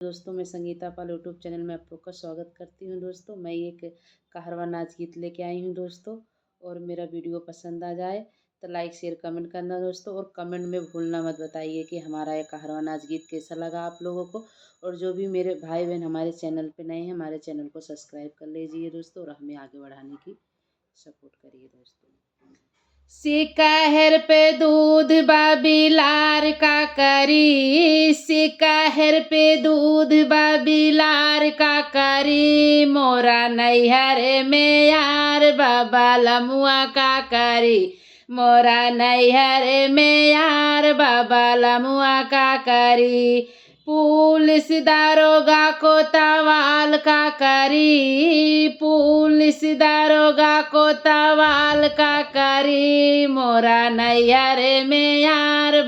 दोस्तों, मैं संगीता पाल यूट्यूब चैनल में आप लोग का स्वागत करती हूँ। दोस्तों, मैं एक कहरवा नाच गीत लेके आई हूँ दोस्तों। और मेरा वीडियो पसंद आ जाए तो लाइक शेयर कमेंट करना दोस्तों। और कमेंट में भूलना मत बताइए कि हमारा ये कहरवा नाच गीत कैसा लगा आप लोगों को। और जो भी मेरे भाई बहन हमारे चैनल पे नए हैं, हमारे चैनल को सब्सक्राइब कर लीजिए दोस्तों और हमें आगे बढ़ाने की सपोर्ट करिए दोस्तों। सिकाहेर पे दूध बाबिलार का करी, सिकाहेर पे दूध बाबिलार का करी, मोरा नैहर में यार बाबा लमुआ का करी, मोरा नैहर में यार बाबा लमुआ का करी। पुलिस दारोगा को तवाल का करी, पुलिस दारोगा को तवाल का करी, मोरा नैहर में यार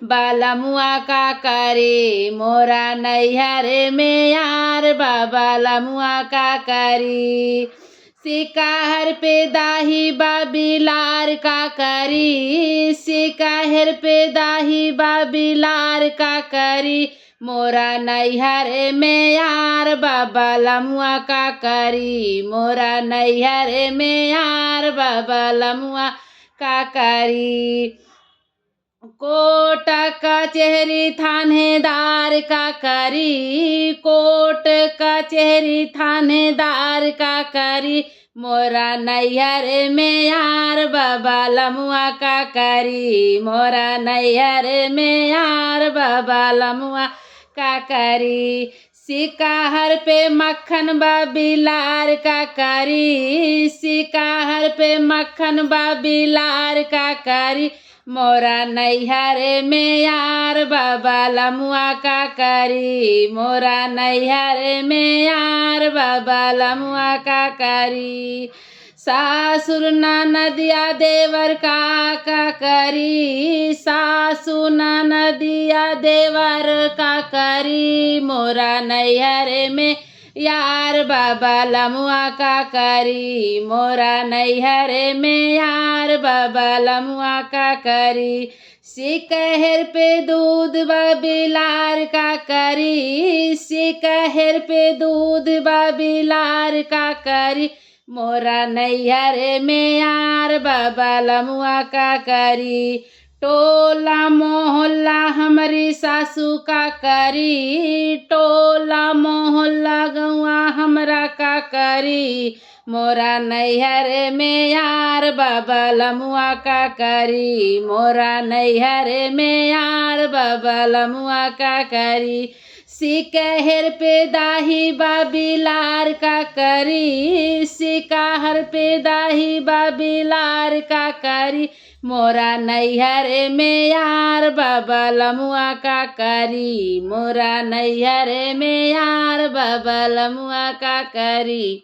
बालमुआ का करी, मोरा नैहर में यार बाबा लमुआ का करी। सिकाहर पे दाही बाबिलार का करी, सिकाहर पे दाही बाबिलार का करी, मोरा नैहर में यार बाबा लमुआ का करी, मोरा नैहर में यार बाबा लमुआ का करी। कोट कचहरी थानेदार का करी, कोट कचहरी थानेदार का करी, मोरा नैहर में यार बाबा लमुआ का करी, मोरा नैहर में यार बाबा लमुआ का करी। सिकाहर पे मक्खन बाबिलार का करी, सिकाहर पे मक्खन बाबिलार का करी, मोरा नैहर में यार बाबा लमुआ का करी, मोरा नैहर में यार बाबा लमुआ का करी। सासुर नदिया देवर का करी, सासु नदिया देवर का करी, मोरा नैहर में यार बाबा लमुआ का करी, मोरा नैहर में यार बाबा लमुआ का करी। सिकहर पे दूध बाबिलार का करी, सिकहर पे दूध बाबिलार का करी, मोरा नैहर में यार बाबा लमुआ का करी। टोला मोहल्ला हमारी सासू का करी, टोला मोहल्ला गौआ हमरा का करी, मोरा नैहर में यार बाबा लमुआ का करी, मोरा नैहर में यार बाबा लमुआ का करी। सिकहर पे दाही बाबिलार का करी, सिकहर पे दाही बाबिलार का करी, मोरा नैहर में यार बाबा लमुआ का करी, मोरा नैहर में यार बाबा लमुआ का करी।